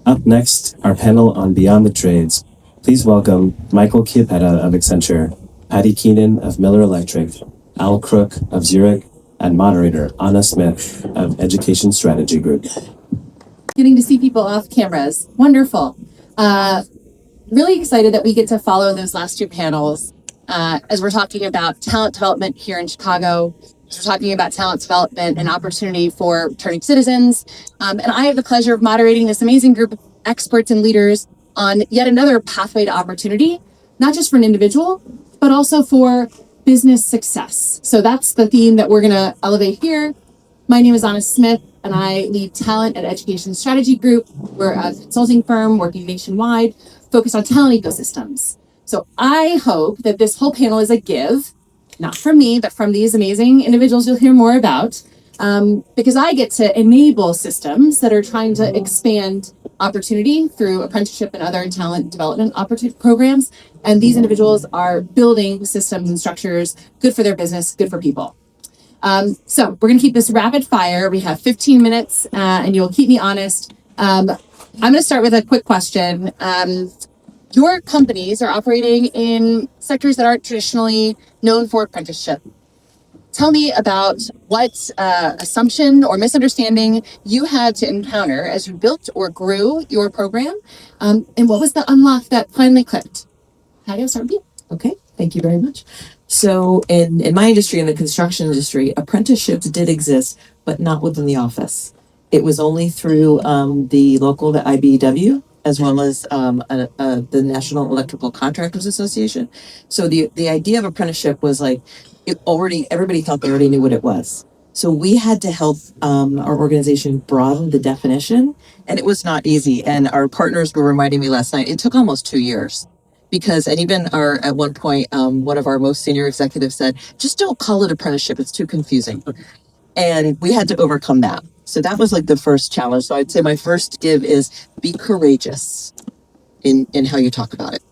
Up next, our panel on Beyond the Trades. Please welcome Michael Chiappetta of Accenture, Patty Keenan of Miller Electric, Al Crook of Zurich, and moderator Ahnna Smith of Education Strategy Group. Getting to see people off cameras. Wonderful. Really excited that we get to follow those last two panels as we're talking about talent development here in Chicago. We're talking about talent development and opportunity for returning citizens. And I have the pleasure of moderating this amazing group of experts and leaders on yet another pathway to opportunity, not just for an individual, but also for business success. So that's the theme that we're going to elevate here. My name is Ahnna Smith, and I lead talent at Education Strategy Group. We're a consulting firm working nationwide, focused on talent ecosystems. So I hope that this whole panel is a give, not from me, but from these amazing individuals you'll hear more about, because I get to enable systems that are trying to expand opportunity through apprenticeship and other talent development programs. And these individuals are building systems and structures good for their business, good for people. So we're going to keep this rapid fire. We have 15 minutes and you'll keep me honest. I'm going to start with a quick question. Your companies are operating in sectors that aren't traditionally known for apprenticeship. Tell me about what assumption or misunderstanding you had to encounter as you built or grew your program, and what was the unlock that finally clicked? Patty, I'll start with you. Okay, thank you very much. So in my industry, in the construction industry, apprenticeships did exist, but not within the office. It was only through the IBEW, as well as the National Electrical Contractors Association. So the idea of apprenticeship was like, everybody thought they already knew what it was. So we had to help our organization broaden the definition, and it was not easy. And our partners were reminding me last night, it took almost 2 years. Because, and even at one point, one of our most senior executives said, just don't call it apprenticeship, it's too confusing. And we had to overcome that. So that was like the first challenge. So I'd say my first give is be courageous in how you talk about it.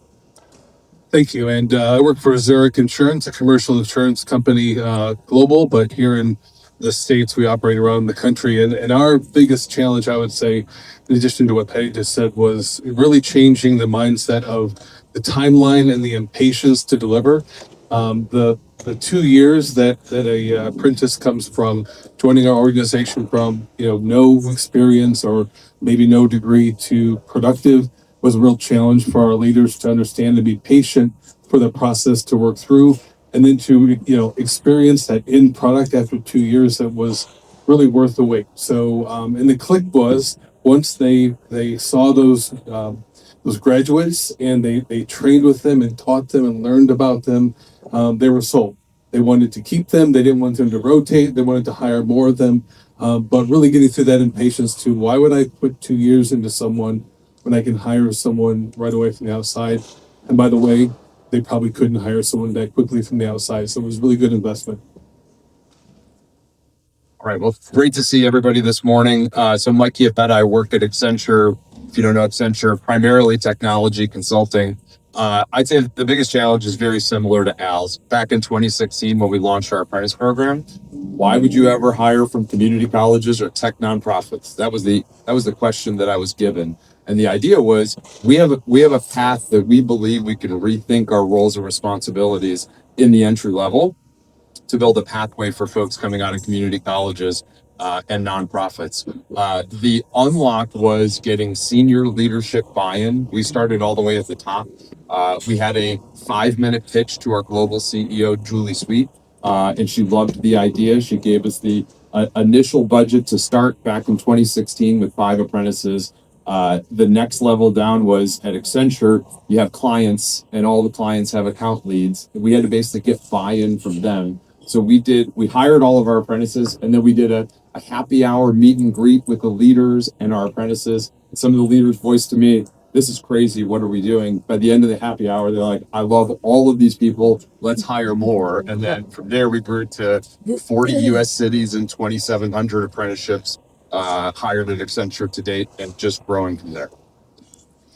Thank you. And I work for Zurich Insurance, a commercial insurance company, global, but here in the States, we operate around the country. And our biggest challenge, I would say, in addition to what Patty just said, was really changing the mindset of the timeline and the impatience to deliver. The 2 years that a apprentice comes from joining our organization from, no experience or maybe no degree to productive was a real challenge for our leaders to understand and be patient for the process to work through, and then to experience that end product after 2 years that was really worth the wait. So and the click was once they saw those graduates and they trained with them and taught them and learned about them, they were sold. They wanted to keep them. They didn't want them to rotate. They wanted to hire more of them. But really getting through that impatience to why would I put 2 years into someone when I can hire someone right away from the outside? And by the way, they probably couldn't hire someone that quickly from the outside. So it was really good investment. All right. Well, great to see everybody this morning. So Mike Chiappetta, I work at Accenture. If you don't know Accenture, primarily technology consulting. I'd say the biggest challenge is very similar to Al's. Back in 2016, when we launched our apprentice program, why would you ever hire from community colleges or tech nonprofits? That was the question that I was given. And the idea was we have a path that we believe we can rethink our roles and responsibilities in the entry level to build a pathway for folks coming out of community colleges and nonprofits. The unlock was getting senior leadership buy-in. We started all the way at the top. We had a 5-minute pitch to our global CEO, Julie Sweet, and she loved the idea. She gave us the initial budget to start back in 2016 with 5 apprentices. The next level down was at Accenture, you have clients and all the clients have account leads. We had to basically get buy-in from them. So we hired all of our apprentices, and then we did a happy hour meet and greet with the leaders and our apprentices. Some of the leaders voiced to me, this is crazy, what are we doing? By the end of the happy hour, they're like, I love all of these people, let's hire more. And then from there, we grew to 40 US cities and 2,700 apprenticeships hired at Accenture to date, and just growing from there.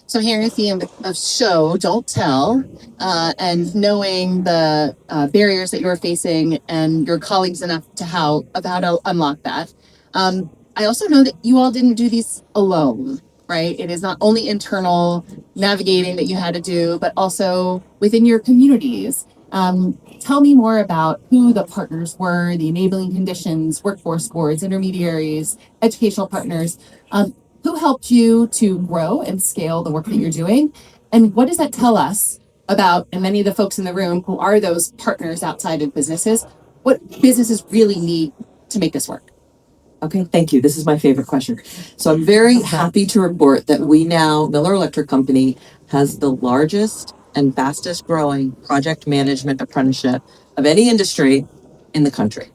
So hearing a theme of show, don't tell, and knowing the barriers that you're facing and your colleagues enough to how to unlock that. I also know that you all didn't do these alone. right? It is not only internal navigating that you had to do, but also within your communities. Tell me more about who the partners were, the enabling conditions, workforce boards, intermediaries, educational partners. Who helped you to grow and scale the work that you're doing? And what does that tell us about, and many of the folks in the room who are those partners outside of businesses, what businesses really need to make this work? Okay, thank you. This is my favorite question. So I'm very happy to report that we now, Miller Electric Company, has the largest and fastest growing project management apprenticeship of any industry in the country.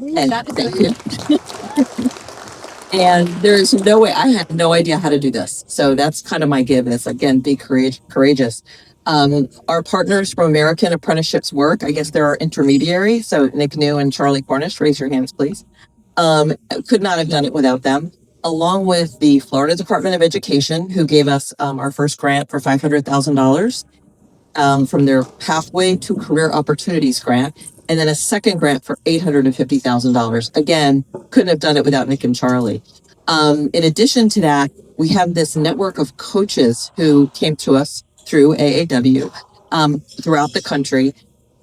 And thank you. And there's no way, I had no idea how to do this. So that's kind of my give is, again, be courageous. Our partners from American Apprenticeships work, I guess there are intermediaries. So Nick New and Charlie Cornish, raise your hands, please. Could not have done it without them, along with the Florida Department of Education, who gave us our first grant for $500,000 from their Pathway to Career Opportunities grant, and then a second grant for $850,000. Again, couldn't have done it without Nick and Charlie. In addition to that, we have this network of coaches who came to us through AAW throughout the country.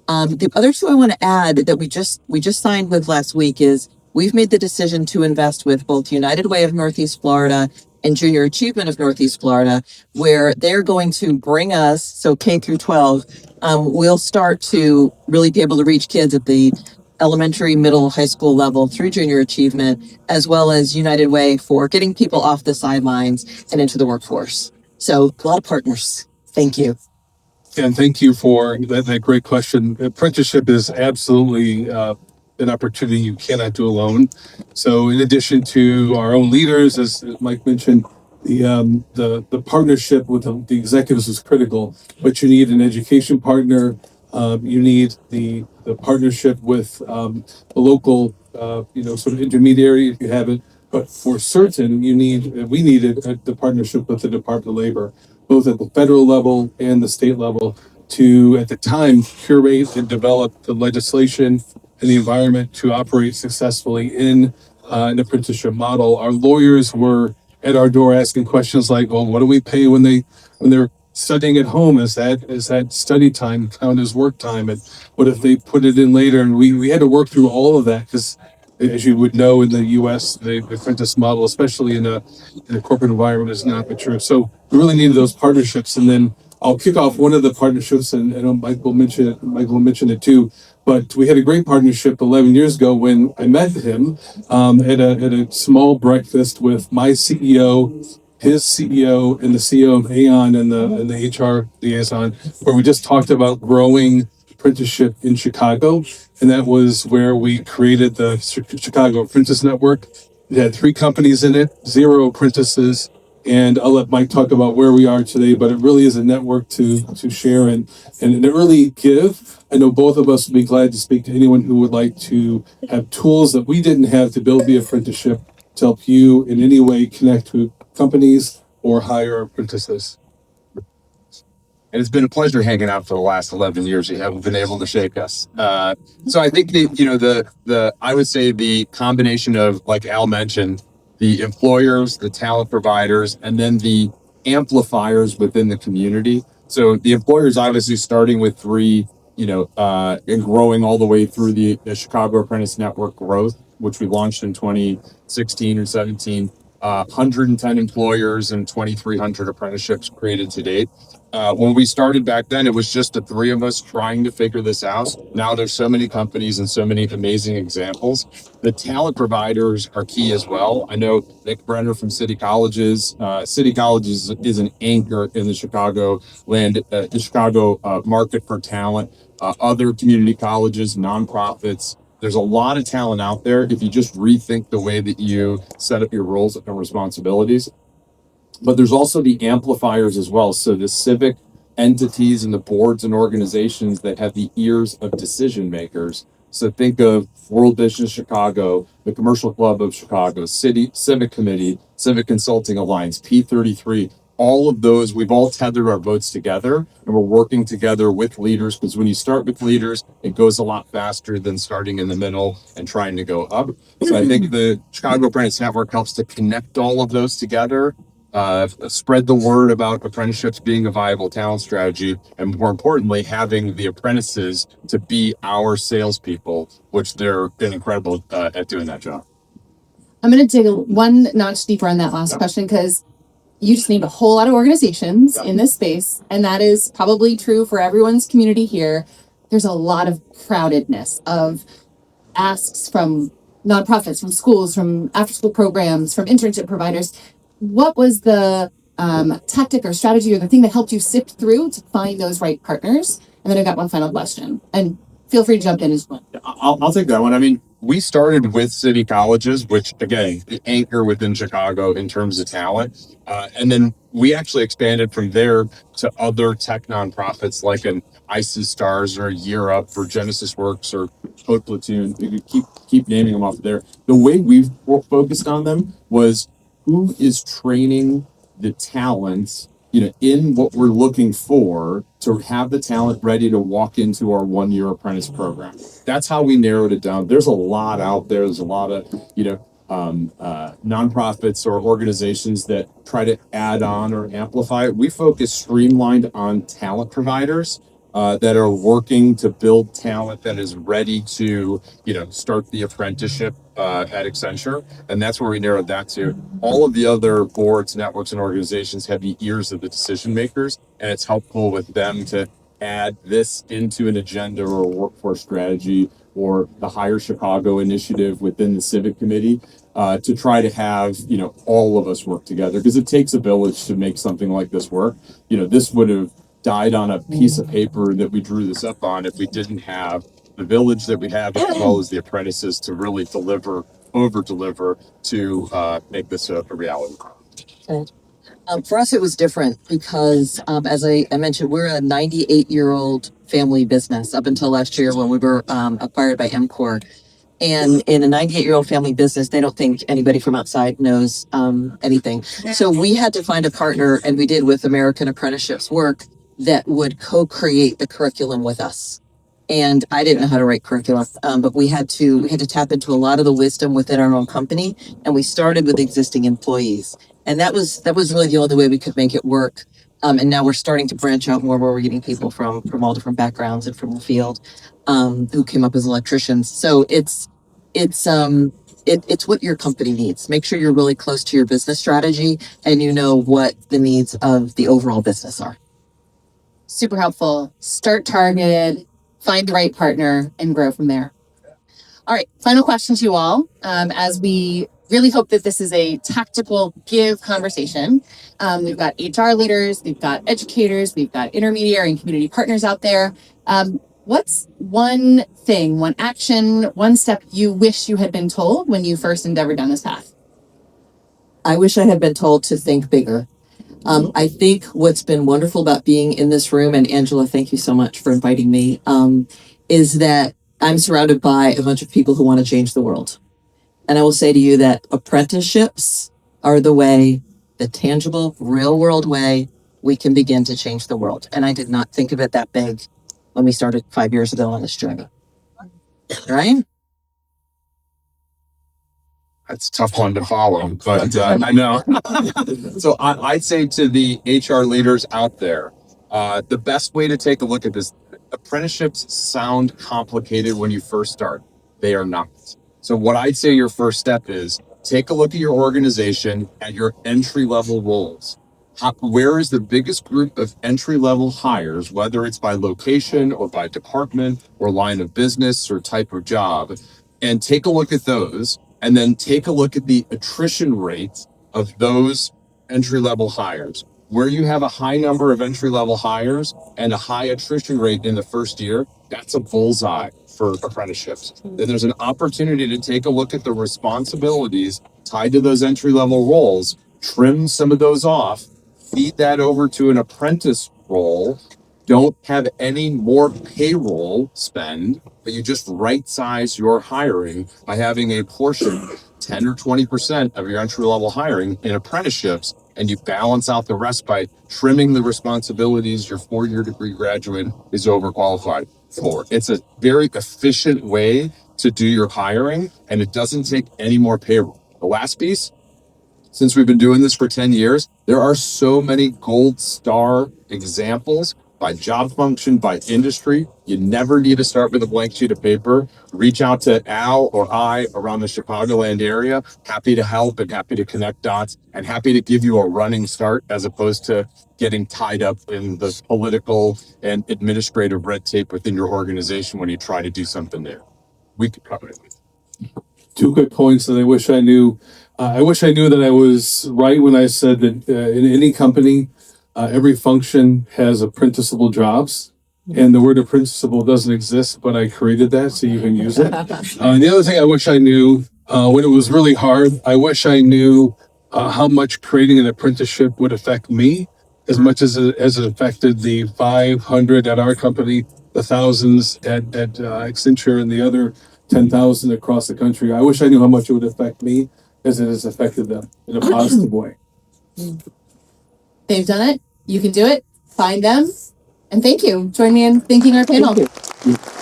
The other two I want to add that we just signed with last week is we've made the decision to invest with both United Way of Northeast Florida and Junior Achievement of Northeast Florida, where they're going to bring us, so K through 12, we'll start to really be able to reach kids at the elementary, middle, high school level through Junior Achievement, as well as United Way for getting people off the sidelines and into the workforce. So a lot of partners. Thank you. And thank you for that great question. Apprenticeship is absolutely an opportunity you cannot do alone. So in addition to our own leaders, as Mike mentioned, the partnership with the executives is critical, but you need an education partner. You need the partnership with a local, sort of intermediary if you have it. But for certain, we needed the partnership with the Department of Labor, both at the federal level and the state level, to, at the time, curate and develop the legislation and the environment to operate successfully in an apprenticeship model. Our lawyers were at our door asking questions like, "Well, what do we pay when they're studying at home? Is that study time count as work time? And what if they put it in later?" And we had to work through all of that because, as you would know, in the U.S., the apprentice model, especially in a corporate environment, is not mature. So we really needed those partnerships. And then I'll kick off one of the partnerships, and I know Mike will mention it too. But we had a great partnership 11 years ago when I met him at a small breakfast with my CEO, his CEO, and the CEO of Aon and the HR liaison, where we just talked about growing apprenticeship in Chicago. And that was where we created the Chicago Apprentice Network. It had 3 companies in it, 0 apprentices. And I'll let Mike talk about where we are today, but it really is a network to share and an early give. I know both of us would be glad to speak to anyone who would like to have tools that we didn't have to build the apprenticeship to help you in any way connect with companies or hire apprentices. And it's been a pleasure hanging out for the last 11 years. You haven't been able to shake us. So I think I would say the combination of, like Al mentioned, the employers, the talent providers, and then the amplifiers within the community. So the employers obviously starting with 3, and growing all the way through the Chicago Apprentice Network growth, which we launched in 2016 or 17. 110 employers and 2,300 apprenticeships created to date. When we started back then, it was just the 3 of us trying to figure this out. Now there's so many companies and so many amazing examples. The talent providers are key as well. I know Nick Brenner from City Colleges. City Colleges is an anchor in the Chicago market for talent. Other community colleges, nonprofits. There's a lot of talent out there if you just rethink the way that you set up your roles and responsibilities. But there's also the amplifiers as well. So the civic entities and the boards and organizations that have the ears of decision makers. So think of World Business Chicago, the Commercial Club of Chicago, City Civic Committee, Civic Consulting Alliance, P33. All of those, we've all tethered our votes together and we're working together with leaders, because when you start with leaders, it goes a lot faster than starting in the middle and trying to go up. So I think the Chicago Apprentice Network helps to connect all of those together spread the word about apprenticeships being a viable talent strategy, and more importantly, having the apprentices to be our salespeople, which they're been incredible at doing that job. I'm going to dig one notch deeper on that last question because you just named a whole lot of organizations in this space, and that is probably true for everyone's community here. There's a lot of crowdedness of asks from nonprofits, from schools, from after school programs, from internship providers. What was the tactic or strategy or the thing that helped you sift through to find those right partners? And then I got one final question, and feel free to jump in as well. I'll take that one. I mean, we started with city colleges, which again, the anchor within Chicago in terms of talent. And then we actually expanded from there to other tech nonprofits like an ICES Stars or Year Up or Genesis Works or Code Platoon. You could keep naming them off there. The way we've focused on them was who is training the talents, in what we're looking for to have the talent ready to walk into our 1-year apprentice program. That's how we narrowed it down. There's a lot out there. There's a lot of, nonprofits or organizations that try to add on or amplify it. We focus streamlined on talent providers that are working to build talent that is ready to, start the apprenticeship at Accenture. And that's where we narrowed that to. All of the other boards, networks, and organizations have the ears of the decision makers, and it's helpful with them to add this into an agenda or a workforce strategy or the Hire Chicago initiative within the civic committee to try to have, all of us work together, because it takes a village to make something like this work. This would have died on a piece of paper that we drew this up on if we didn't have the village that we have, as well as the apprentices to really over deliver to make this a reality. For us, it was different because, as I mentioned, we're a 98-year-old family business up until last year when we were acquired by MCOR. And in a 98-year-old family business, they don't think anybody from outside knows anything. So we had to find a partner, and we did with American Apprenticeships work that would co-create the curriculum with us. And I didn't know how to write curriculum, but we had to tap into a lot of the wisdom within our own company, and we started with existing employees, and that was really the only way we could make it work. And now we're starting to branch out more, where we're getting people from all different backgrounds and from the field who came up as electricians. So it's what your company needs. Make sure you're really close to your business strategy and you know what the needs of the overall business are. Super helpful. Start targeted, find the right partner, and grow from there. All right, final question to you all. As we really hope that this is a tactical give conversation. We've got HR leaders, we've got educators, we've got intermediary and community partners out there. What's one thing, one action, one step you wish you had been told when you first endeavored down this path? I wish I had been told to think bigger. I think what's been wonderful about being in this room, and Angela, thank you so much for inviting me, is that I'm surrounded by a bunch of people who want to change the world. And I will say to you that apprenticeships are the way, the tangible, real world way we can begin to change the world. And I did not think of it that big when we started 5 years ago on this journey. Right? That's a tough one to follow, but I know. So I'd say to the HR leaders out there, the best way to take a look at this, apprenticeships sound complicated when you first start. They are not. So what I'd say your first step is take a look at your organization at your entry-level roles. Where is the biggest group of entry-level hires, whether it's by location or by department or line of business or type of job, and take a look at those. And then take a look at the attrition rate of those entry-level hires. Where you have a high number of entry-level hires and a high attrition rate in the first year, that's a bullseye for apprenticeships. Then there's an opportunity to take a look at the responsibilities tied to those entry-level roles, trim some of those off, feed that over to an apprentice role. Don't have any more payroll spend, but you just right size your hiring by having a portion, 10 or 20% of your entry level hiring in apprenticeships, and you balance out the rest by trimming the responsibilities your 4-year degree graduate is overqualified for. It's a very efficient way to do your hiring, and it doesn't take any more payroll. The last piece, since we've been doing this for 10 years, there are so many gold star examples by job function, by industry. You never need to start with a blank sheet of paper. Reach out to Al or I around the Chicagoland area. Happy to help and happy to connect dots and happy to give you a running start as opposed to getting tied up in the political and administrative red tape within your organization when you try to do something new. We could cover it. Two quick points that I wish I knew. I wish I knew that I was right when I said that in any company, every function has apprenticeable jobs. And the word apprenticeable doesn't exist, but I created that so you can use it. The other thing I wish I knew, when it was really hard, I wish I knew how much creating an apprenticeship would affect me as much as it affected the 500 at our company, the thousands at Accenture and the other 10,000 across the country. I wish I knew how much it would affect me as it has affected them in a positive way. They've done it. You can do it. Find them. And thank you. Join me in thanking our panel. Thank you.